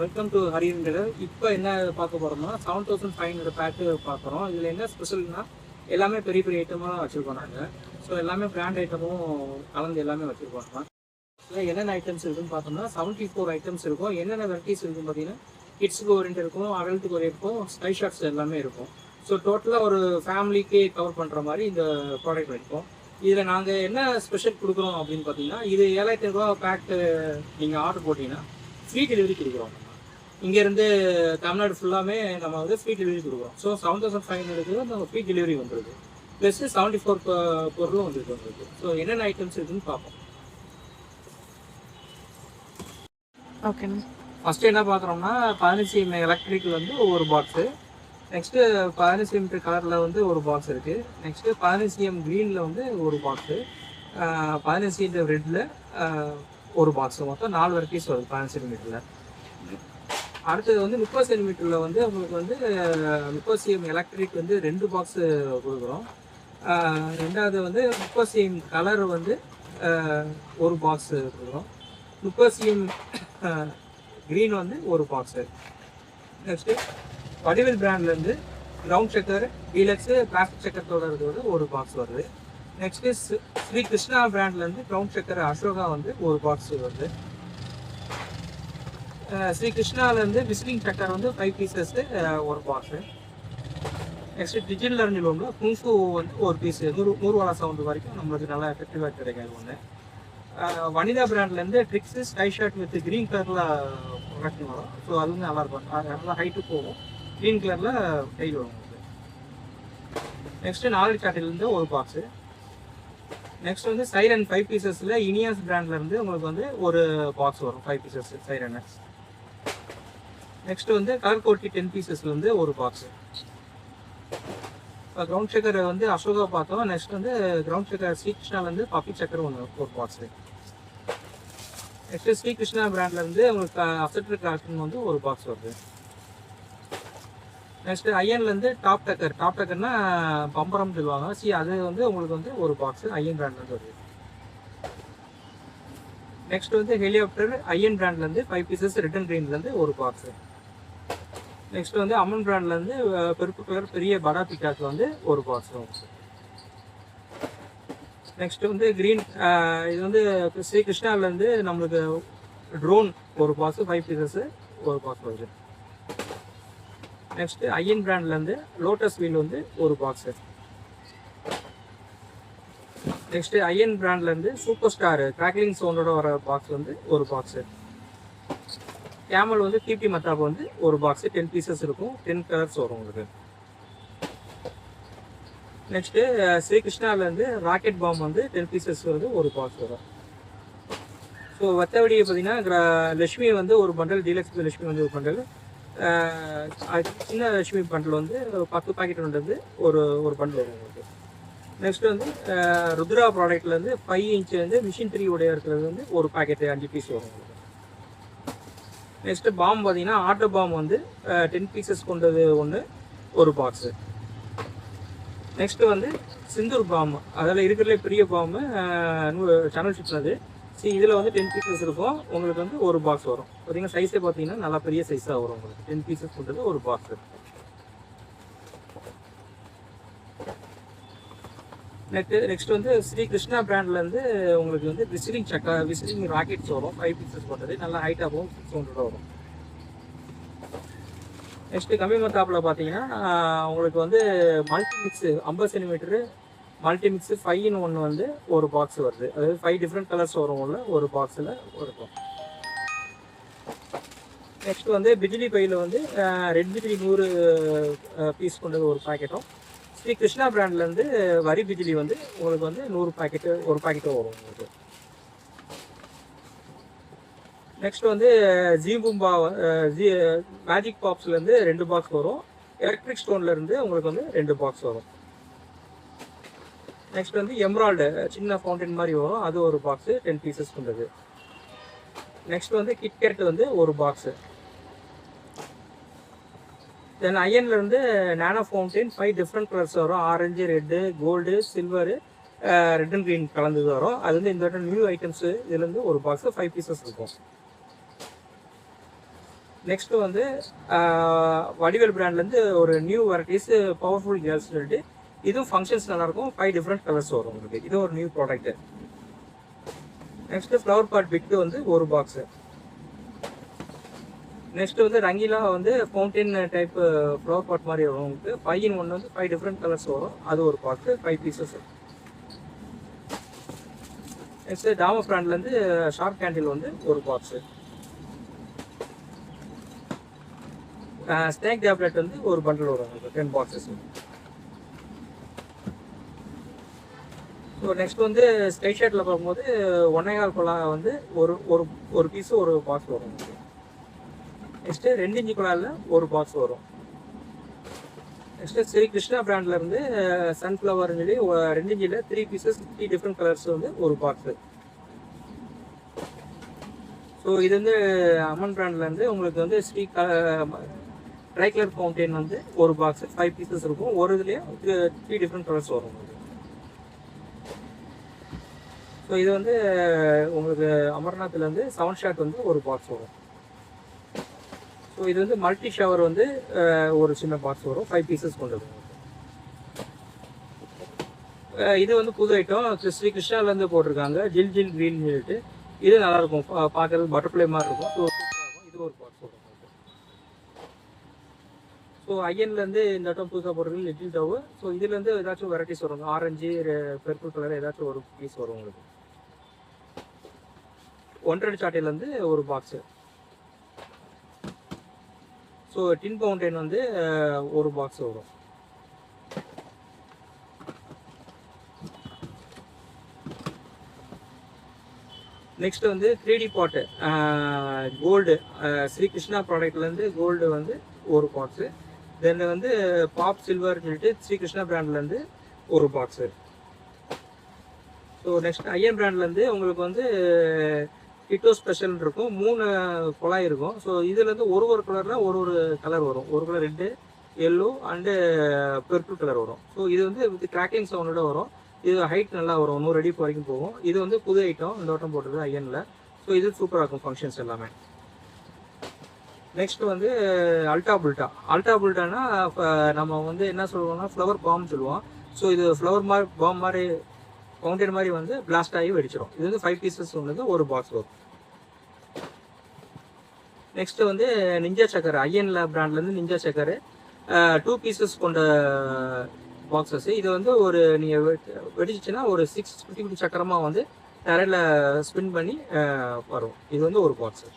Welcome to ஹரிங்கிற. இப்போ என்ன பார்க்க போகிறோம்னா 7500 பேக்கு பார்க்குறோம். இதில் என்ன ஸ்பெஷல்னா எல்லாமே பெரிய பெரிய ஐட்டமாக வச்சுருக்கோம் நாங்கள். ஸோ எல்லாமே பிராண்ட் ஐட்டமும் கலந்து எல்லாமே வச்சுருக்கோம். இதில் என்னென்ன ஐட்டம்ஸ் இருக்குதுன்னு பார்த்தோம்னா 74 ஐட்டம்ஸ் இருக்கும். என்னென்ன வெரைட்டிஸ் இருக்குதுன்னு பார்த்தீங்கன்னா கிட்ஸுக்கு ஓரியன்ட் இருக்கும், அடல்ட்டுக்கு ஒரு இருக்கும், ஸ்கை ஷார்ட்ஸ் எல்லாமே இருக்கும். ஸோ டோட்டலாக ஒரு ஃபேமிலிக்கே கவர் பண்ணுற மாதிரி இந்த ப்ராடக்ட் இருக்கும். இதில் நாங்கள் என்ன ஸ்பெஷல் கொடுக்குறோம் அப்படின்னு பார்த்தீங்கன்னா, இது 7500 ரூபா பேக்கு நீங்கள் ஆர்டர் போட்டிங்கன்னா ஃப்ரீ டெலிவரி கொடுக்குறோம். இங்கேருந்து தமிழ்நாடு ஃபுல்லாமே நம்ம வந்து ஃப்ரீ டெலிவரி கொடுக்குறோம். ஸோ 7500 நம்ம ஃப்ரீ டெலிவரி வந்துருக்கு. ப்ளஸ் 74 பொருளும் வந்துருக்கு உங்களுக்கு. ஸோ என்னென்ன ஐட்டம்ஸ் இருக்குதுன்னு பார்ப்போம். ஓகேண்ணா. ஃபஸ்ட்டு என்ன பார்க்குறோம்னா 15 எலக்ட்ரிக் வந்து ஒவ்வொரு பாக்ஸு. நெக்ஸ்ட்டு 15 கலரில் வந்து ஒரு பாக்ஸ் இருக்குது. நெக்ஸ்ட்டு 15 க்ரீனில் வந்து ஒரு பாக்ஸு, 15 ரெட்டில் ஒரு பாக்ஸு. மொத்தம் 4 வெரைட்டிஸ் வருது 15 சென்டிமீட்டரில். அடுத்தது வந்து 30 சென்டிமீட்டரில் வந்து உங்களுக்கு வந்து 30 எலக்ட்ரிக் வந்து 2 பாக்ஸு கொடுக்குறோம். ரெண்டாவது வந்து 30 கலர் வந்து ஒரு பாக்ஸு கொடுக்குறோம். 30 க்ரீன் வந்து ஒரு பாக்ஸு. நெக்ஸ்ட்டு வடிவேல் பிராண்ட்லேருந்து round checker deluxe plastic checker இருக்கிறது ஒரு பாக்ஸ் வருது. நெக்ஸ்ட்டு ஸ்ரீ கிருஷ்ணா பிராண்ட்லேருந்து ரவுண்ட் செக்கர் அசோகா வந்து ஒரு பாக்ஸ் வருது. ஸ்ரீ கிருஷ்ணாலேருந்து விசிலிங் செக்கர் வந்து 5 பீசஸ்ஸு ஒரு பாக்ஸு. நெக்ஸ்ட்டு டிஜிட்டல் லெர்னில் ஒன்று குங்ஃபு வந்து ஒரு பீஸு 100 வாலா சவுண்டு வரைக்கும் நம்மளுக்கு நல்லா எஃபெக்டிவாக கிடைக்காது ஒன்று. வனிதா பிராண்ட்லேருந்து tricks sky shot with green கலரில் ப்ரொடக்ஷன் வரும். ஸோ அது வந்து நல்லாயிருக்கும், அது நல்லா ஹைட்டு போகும், க்ரீன் கலரில் டைல் வரும் உங்களுக்கு. நெக்ஸ்ட்டு நாலு சாட்டிலேருந்து ஒரு பாக்ஸு. நெக்ஸ்ட் வந்து சைரன் 5 பீசஸில் இனியாஸ் பிராண்ட்லேருந்து உங்களுக்கு வந்து ஒரு பாக்ஸ் வரும் 5 பீசஸ் சைரன். நெக்ஸ்ட் வந்து கலர் கோட்டி 10 பீசஸ்ல வந்து ஒரு பாக்ஸு. இப்போ கிரவுண்ட் செக்கர் வந்து அசோகா பார்த்தோம். நெக்ஸ்ட் வந்து கிரவுண்ட் செக்கர் ஸ்ரீ கிருஷ்ணாலேருந்து பப்பி சக்கர் ஒரு பாக்ஸு. நெக்ஸ்ட் ஸ்ரீ கிருஷ்ணா பிராண்ட்லேருந்து உங்களுக்கு அசட்ரு கார்டன் வந்து ஒரு பாக்ஸ் வருது. நெக்ஸ்ட் ஐயன்லேருந்து டாப் டக்கர்னா பம்பரம் சொல்லுவாங்க. அது வந்து உங்களுக்கு வந்து ஒரு பாக்ஸ் ஐயன் பிராண்ட்லேருந்து வருது. நெக்ஸ்ட் வந்து ஹெலிகாப்டர் ஐயன் பிராண்ட்லேருந்து 5 பீசஸ் ரெட் அண்ட் க்ரீன்லேருந்து ஒரு பாக்ஸு. நெக்ஸ்ட் வந்து அமன் பிராண்ட்லேருந்து பெருப்பு கலர் பெரிய படா பிக்காக்கில் வந்து ஒரு பாக்ஸ் வரும். நெக்ஸ்ட் வந்து க்ரீன், இது வந்து ஸ்ரீ கிருஷ்ணாலேருந்து நம்மளுக்கு ட்ரோன் ஒரு பாக்ஸு 5 பீசஸ் ஒரு பாக்ஸ் வருது. நெக்ஸ்ட் ஐயன் பிராண்ட்லேருந்து லோட்டஸ் வீல் வந்து ஒரு பாக்ஸு. நெக்ஸ்ட் ஐயன் பிராண்ட்லேருந்து சூப்பர் ஸ்டார் கிராக்லிங் சவுண்டோட வர பாக்ஸ் வந்து ஒரு பாக்ஸு. கேமல் வந்து டிபி மத்தாப் வந்து ஒரு பாக்ஸு 10 பீசஸ் இருக்கும், 10 கலர்ஸ் வரும் உங்களுக்கு. நெக்ஸ்ட்டு ஸ்ரீ கிருஷ்ணாலேருந்து ராக்கெட் பாம் வந்து 10 பீசஸ் வந்து ஒரு பாக்ஸ் வரும். ஸோ மற்றபடி பார்த்தீங்கன்னா லட்சுமி வந்து ஒரு பண்டல், டீலக்ஸ் லட்சுமி வந்து ஒரு பண்டல், சின்ன லட்சுமி பண்டில் வந்து 10 பாக்கெட் வந்து ஒரு பண்டில் வரும் உங்களுக்கு. நெக்ஸ்ட் வந்து ருத்ரா ப்ராடக்ட்லேருந்து 5 இன்ச் வந்து மிஷின் 3 உடைய இருக்கிறது வந்து ஒரு பாக்கெட்டு 5 பீஸ் வரும் உங்களுக்கு. நெக்ஸ்ட்டு பாம் பார்த்தீங்கன்னா ஆட்டோ பாம் வந்து 10 பீசஸ் கொண்டது ஒன்று ஒரு பாக்ஸு. நெக்ஸ்ட்டு வந்து சிந்தூர் பாம், அதில் இருக்கிறதுலே பெரிய பாம்பு சேனல் ஷிப்ஸ் அது. இதில் வந்து 10 பீசஸ் இருக்கும் உங்களுக்கு வந்து ஒரு பாக்ஸ் வரும். பார்த்தீங்கன்னா சைஸே பார்த்தீங்கன்னா நல்லா பெரிய சைஸாக வரும் உங்களுக்கு. 10 பீசஸ் கொண்டது ஒரு பாக்ஸு. நெக்ஸ்ட் வந்து ஸ்ரீ கிருஷ்ணா பிராண்ட்லேருந்து உங்களுக்கு வந்து விசிலிங் ராக்கெட்ஸ் வரும் 5 பீசஸ் கொண்டது, நல்லா ஹைட்டாகவும் 600 வரும். நெக்ஸ்ட்டு கம்மி மத்தாப்பில் பார்த்தீங்கன்னா உங்களுக்கு வந்து மல்டிமிக்ஸு 50 சென்டிமீட்டரு மல்டிமிக்ஸு 5-in-1 வந்து ஒரு பாக்ஸ் வருது. அதாவது 5 டிஃப்ரெண்ட் கலர்ஸ் வரும் ஒரு பாக்ஸில் இருக்கும். நெக்ஸ்ட் வந்து பிஜிலி பையில் வந்து ரெட் பிஜிலி 100 பீஸ் கொண்டது ஒரு பாக்கெட்டும். ஸ்ரீ கிருஷ்ணா பிராண்ட்லேருந்து வரி பிஜிலி வந்து உங்களுக்கு வந்து 100 பாக்கெட்டு ஒரு பாக்கெட்டும் வரும் உங்களுக்கு. நெக்ஸ்ட் வந்து ஜீபும்பா மேஜிக் பாப்ஸ்லேருந்து 2 பாக்ஸ் வரும். எலக்ட்ரிக் ஸ்டோன்லேருந்து உங்களுக்கு வந்து 2 பாக்ஸ் வரும். நெக்ஸ்ட் வந்து எம்ராய்டு சின்ன ஃபவுண்டைன் மாதிரி வரும், அது ஒரு பாக்ஸு 10 பீசஸ் கொண்டது. நெக்ஸ்ட் வந்து கிட்கேட் வந்து ஒரு பாக்ஸு. தென் ஐயன்லேருந்து நானோ ஃபவுண்டைன் 5 டிஃப்ரெண்ட் கலர்ஸ் வரும். Orange, red, gold, silver, red and green கலந்தது வரும். அது வந்து இந்த நியூ ஐட்டம்ஸு இதுலேருந்து ஒரு பாக்ஸு 5 பீசஸ் இருக்கும். நெக்ஸ்ட்டு வந்து வடிவேல் பிராண்ட்லேருந்து ஒரு நியூ வெரைட்டிஸ் பவர்ஃபுல் கேர்ள்ஸ் சொல்லிட்டு இதுவும் ஃபங்க்ஷன்ஸ் நல்லாயிருக்கும். 5 டிஃப்ரெண்ட் கலர்ஸ் வரும் உங்களுக்கு. இது ஒரு new product. Next flower pot big வந்து ஒரு பாக்ஸு. நெக்ஸ்ட்டு வந்து ரங்கீலா வந்து ஃபவுண்டைன் டைப் ஃப்ளவர் பாட் மாதிரி வரும் உங்களுக்கு. 5 in 1 வந்து 5 டிஃப்ரெண்ட் கலர்ஸ் வரும். அது ஒரு பாக்ஸு 5 பீசஸ். நெக்ஸ்ட்டு டாமோ பிராண்ட்லேருந்து ஷார்ப் கேண்டில் வந்து ஒரு பாக்ஸு. ஸ்னேக் டேப்லெட் வந்து ஒரு பண்டில் வரும் உங்களுக்கு 10 பாக்ஸஸ். ஸோ நெக்ஸ்ட் வந்து ஸ்கை ஷர்ட்டில் பார்க்கும்போது 1.25 குழா வந்து ஒரு பீஸு ஒரு பாக்ஸ் வரும் உங்களுக்கு. நெக்ஸ்ட்டு 2 inch குழாயில் ஒரு பாக்ஸ் வரும். நெக்ஸ்ட்டு ஸ்ரீ கிருஷ்ணா பிராண்ட்லேருந்து சன்ஃப்ளவர் சொல்லி 2 inch 3 பீசஸ் 3 டிஃப்ரெண்ட் கலர்ஸ் வந்து ஒரு பாக்ஸு. ஸோ இது வந்து அமன் பிராண்ட்லேருந்து உங்களுக்கு வந்து ஸ்ரீ ட்ரை கலர் ஃபவுண்டைன் வந்து ஒரு பாக்ஸு 5 பீசஸ் இருக்கும். ஒரு இதுலேயே 3 டிஃப்ரெண்ட் கலர்ஸ் வரும் உங்களுக்கு. ஸோ இது வந்து உங்களுக்கு அமர்நாத்லேருந்து 7 ஷாட் வந்து ஒரு பாக்ஸ் வரும். ஸோ இது வந்து மல்டி ஷவர் வந்து ஒரு சின்ன பாக்ஸ் வரும் 5 பீசஸ் கொண்டது. இது வந்து புது ஐட்டம் ஸ்ரீ கிருஷ்ணாலேருந்து போட்டிருக்காங்க ஜில் ஜில் க்ரீன் சொல்லிட்டு. இது நல்லாயிருக்கும், பார்க்குறது பட்டர்ஃப்ளை மாதிரி இருக்கும். ஸோ சூப்பராக இருக்கும். இது ஒரு பாக்ஸ் வரும். ஸோ ஐயன்லேருந்து இந்த ஐட்டம் புதுசாக போடுறது லிட்டில் டவ். ஸோ இதுலேருந்து ஏதாச்சும் வெரைட்டிஸ் வரும். ஆரஞ்சு பர்பிள் கலர் ஏதாச்சும் ஒரு பீஸ் வரும் உங்களுக்கு. 1.5 சாட்டையிலேருந்து ஒரு பாக்ஸு. ஸோ டின் ஃபவுண்டைன் வந்து ஒரு பாக்ஸ் வரும். நெக்ஸ்ட் வந்து 3D பாட்டு கோல்டு ஸ்ரீ கிருஷ்ணா ப்ராடக்ட்லேருந்து கோல்டு வந்து ஒரு பாக்ஸு. தென் வந்து பாப் சில்வர் சொல்லிட்டு ஸ்ரீ கிருஷ்ணா பிராண்ட்லேருந்து ஒரு பாக்ஸு. ஸோ நெக்ஸ்ட் ஐஎன் பிராண்ட்லேருந்து உங்களுக்கு வந்து கிட்டோ ஸ்பெஷல் இருக்கும். 3 குழாய் இருக்கும். ஸோ இதுலேருந்து ஒரு கலரில் ஒரு கலர் வரும். ஒரு colour red, yellow and purple colour வரும். ஸோ இது வந்து வித் கிராக்கிங் சவுண்டோட வரும். இது ஹைட் நல்லா வரும், 100 அடி வரைக்கும் போகும். இது வந்து புது ஐட்டம், இந்த வட்டம் போட்டது ஐஎனில். ஸோ இது சூப்பராக இருக்கும் ஃபங்க்ஷன்ஸ் எல்லாமே. நெக்ஸ்ட் வந்து அல்டா புல்ட்டானா நம்ம வந்து என்ன சொல்லுவோம்னா ஃப்ளவர் பாம் சொல்லுவோம். ஸோ இது ஃப்ளவர் மாதிரி பாம் மாதிரி ஃபவுண்டைன் மாதிரி வந்து பிளாஸ்ட் ஆகி வெடிச்சிடும். இது வந்து 5 பீசஸ் ஒன்று ஒரு பாக்ஸ் வரும். நெக்ஸ்ட் வந்து நிஞ்சா சக்கர் ஐஎன்ல பிராண்ட்லேருந்து நிஞ்சா சக்கர் 2 பீசஸ் கொண்ட பாக்ஸஸ். இது வந்து ஒரு நீங்கள் வெடிச்சிச்சுன்னா ஒரு 6 குட்டி குட்டி சக்கரமாக வந்து தரையில் ஸ்பின் பண்ணி வரும். இது வந்து ஒரு பாக்ஸு.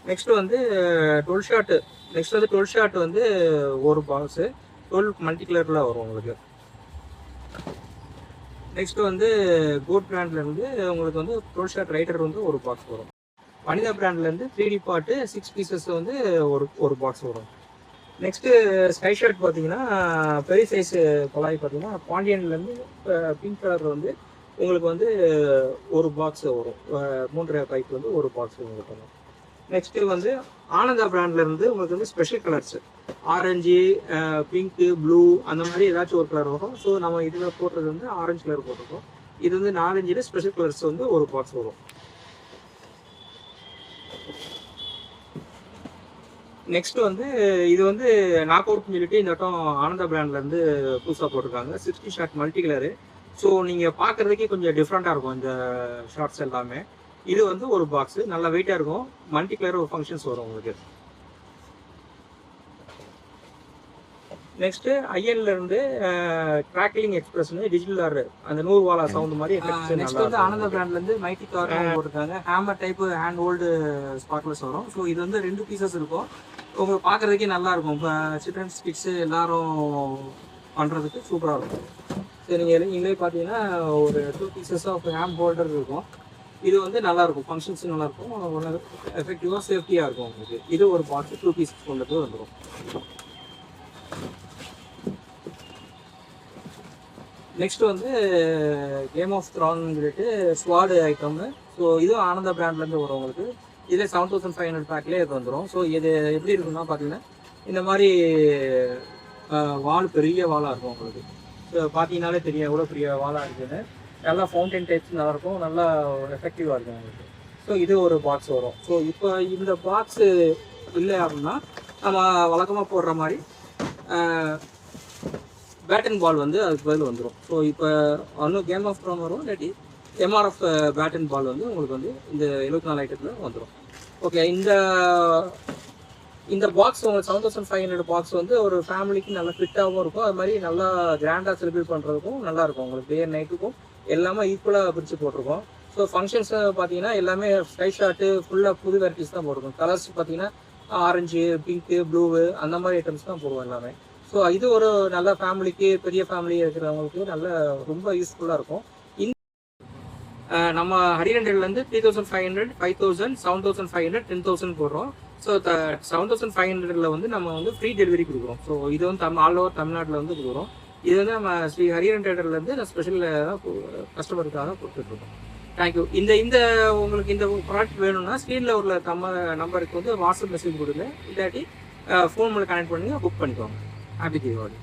நெக்ஸ்ட் வந்து 12 ஷாட். நெக்ஸ்ட் வந்து 12 ஷாட் வந்து ஒரு பாக்ஸு 12 மல்டி கலரில் வரும் உங்களுக்கு. நெக்ஸ்ட் வந்து கோட் பிராண்ட்லேருந்து உங்களுக்கு வந்து 12 ஷாட் ரைட்டர் வந்து ஒரு பாக்ஸ் வரும். வனிதா பிராண்ட்லேருந்து 3D பாட்டு 6 பீசஸ் வந்து ஒரு பாக்ஸ் வரும். நெக்ஸ்ட்டு ஸ்கை ஷர்ட் பார்த்தீங்கன்னா பெரிய சைஸ் குழாய் பார்த்தீங்கன்னா பாண்டியன்லேருந்து பிங்க் கலர் வந்து உங்களுக்கு வந்து ஒரு பாக்ஸ் வரும். 3 பைப் வந்து ஒரு பாக்ஸ் உங்களுக்கு வரும். நெக்ஸ்ட்டு வந்து ஆனந்தா பிராண்ட்லேருந்து உங்களுக்கு வந்து special colours orange, pink, blue அந்த மாதிரி ஏதாச்சும் ஒரு கலர் வரும். ஸோ நம்ம இதில் போடுறது வந்து ஆரஞ்சு கலர் போட்டிருக்கோம். இது வந்து 4 ஸ்பெஷல் கலர்ஸ் வந்து ஒரு பாக்ஸ் வரும். நெக்ஸ்ட் வந்து இது வந்து நாக் அவுட்னு சொல்லிட்டு இந்த வட்டம் ஆனந்தா பிராண்ட்லேருந்து புதுசாக போட்டிருக்காங்க 60 ஷாட் மல்டி கலரு. ஸோ நீங்கள் பார்க்குறதுக்கே கொஞ்சம் டிஃப்ரெண்ட்டாக இருக்கும் இந்த ஷார்ட்ஸ் எல்லாமே. இது வந்து ஒரு பாக்ஸு நல்லா வெயிட்டாக இருக்கும். மல்டி கலர் ஒரு ஃபங்க்ஷன்ஸ் வரும் உங்களுக்கு. நெக்ஸ்ட்டு ஐஎன்லேருந்து கிராக்லிங் எக்ஸ்பிரஸ்னு டிஜிட்டல் ஆர் அந்த 100 வாலா சவுண்ட் மாதிரி. நெக்ஸ்ட் வந்து ஆனந்த பிராண்ட்லேருந்து மைட்டி கார் போட்டிருக்காங்க. Hammer type hand hold sparkles வரும். ஸோ இது வந்து 2 பீசஸ் இருக்கும். உங்களுக்கு பார்க்குறதுக்கே நல்லா இருக்கும். இப்போ சில்ட்ரன்ஸ் கிட்ஸு எல்லாரும் பண்ணுறதுக்கு சூப்பராக இருக்கும். சரி நீங்களே பார்த்தீங்கன்னா ஒரு 2 பீசஸ் ஆஃப் ஹேண்ட் ஹோல்டர் இருக்கும். இது வந்து நல்லாயிருக்கும், ஃபங்க்ஷன்ஸ் நல்லாயிருக்கும், எஃபெக்டிவாக சேஃப்டியாக இருக்கும் உங்களுக்கு. இது ஒரு பாக்ஸ் 2 பீசஸ் கொண்டது வந்துடும். நெக்ஸ்ட் வந்து கேம் ஆஃப் த்ரான் சொல்லிட்டு ஸ்வாடு ஐட்டம்னு. ஸோ இதுவும் ஆனந்தா பிராண்ட்லேருந்து வரும் உங்களுக்கு. இதே 7500 பேக்லேயே இது வந்துடும். ஸோ இது எப்படி இருக்குன்னா பார்த்தீங்கன்னா இந்த மாதிரி வால் பெரிய வாலாக இருக்கும் உங்களுக்கு. ஸோ பார்த்தீங்கன்னாலே தெரியும் எவ்வளோ பெரிய வாலாக இருக்குதுன்னு. நல்லா ஃபவுண்டைன் டைப்ஸ் நல்லாயிருக்கும், நல்லா எஃபெக்டிவாக இருக்கும் உங்களுக்கு. ஸோ இது ஒரு பாக்ஸ் வரும். ஸோ இப்போ இந்த பாக்ஸு இல்லை அப்படின்னா நம்ம வழக்கமாக போடுற மாதிரி பேட் அண்ட் பால் வந்து அதுக்கு பதில் வந்துடும். ஸோ இப்போ ஒன்றும் கேம் ஆஃப் த்ரோன் வரும், இல்லாட்டி எம்ஆர்எஃப் பேட் அண்ட் பால் வந்து உங்களுக்கு வந்து இந்த 74 ஐட்டத்தில் வந்துடும். ஓகே, இந்த பாக்ஸ் உங்களுக்கு 7500 பாக்ஸ் வந்து ஒரு ஃபேமிலிக்கு நல்லா ஃபிட்டாகவும் இருக்கும். அது மாதிரி நல்லா கிராண்டாக செலிப்ரேட் பண்ணுறதுக்கும் நல்லாயிருக்கும். உங்களுக்கு டே நைட்டுக்கும் எல்லாமே ஈக்குவலாக பிரித்து போட்டிருக்கோம். ஸோ ஃபங்க்ஷன்ஸ் பார்த்தீங்கன்னா எல்லாமே ஸ்கை ஷார்ட்டு ஃபுல்லாக புது வெரைட்டிஸ் தான் போட்டிருக்கோம். கலர்ஸ் பார்த்தீங்கன்னா ஆரஞ்சு, பிங்க்கு, ப்ளூவு அந்த மாதிரி ஐட்டம்ஸ் தான் போடுவோம் எல்லாமே. ஸோ இது ஒரு நல்ல ஃபேமிலிக்கு, பெரிய ஃபேமிலி இருக்கிறவங்களுக்கு நல்ல ரொம்ப யூஸ்ஃபுல்லாக இருக்கும். நம்ம ஹரிஹரன்லேருந்து 3500, 5000, 7500, 10000 போடுறோம். ஸோ 7500 வந்து நம்ம வந்து ஃப்ரீ டெலிவரி கொடுக்குறோம். ஸோ இது வந்து ஆல் ஓவர் தமிழ்நாட்டில் வந்து கொடுக்குறோம். இது வந்து நம்ம ஸ்ரீ ஹரிஹரன் ட்ரேடர்லேருந்து ஸ்பெஷல் கஸ்டமருக்காக கொடுத்துட்ருக்கோம். தேங்க்யூ. இந்த உங்களுக்கு இந்த ப்ராடக்ட் வேணும்னா ஸ்க்ரீனில் உள்ள நம்பருக்கு வந்து வாட்ஸ்அப் மெசேஜ் கொடுங்க, இல்லாட்டி ஃபோன் மூலம் கனெக்ட் பண்ணி புக் பண்ணிக்கோங்க. ஹாப்பி தீபாவளி.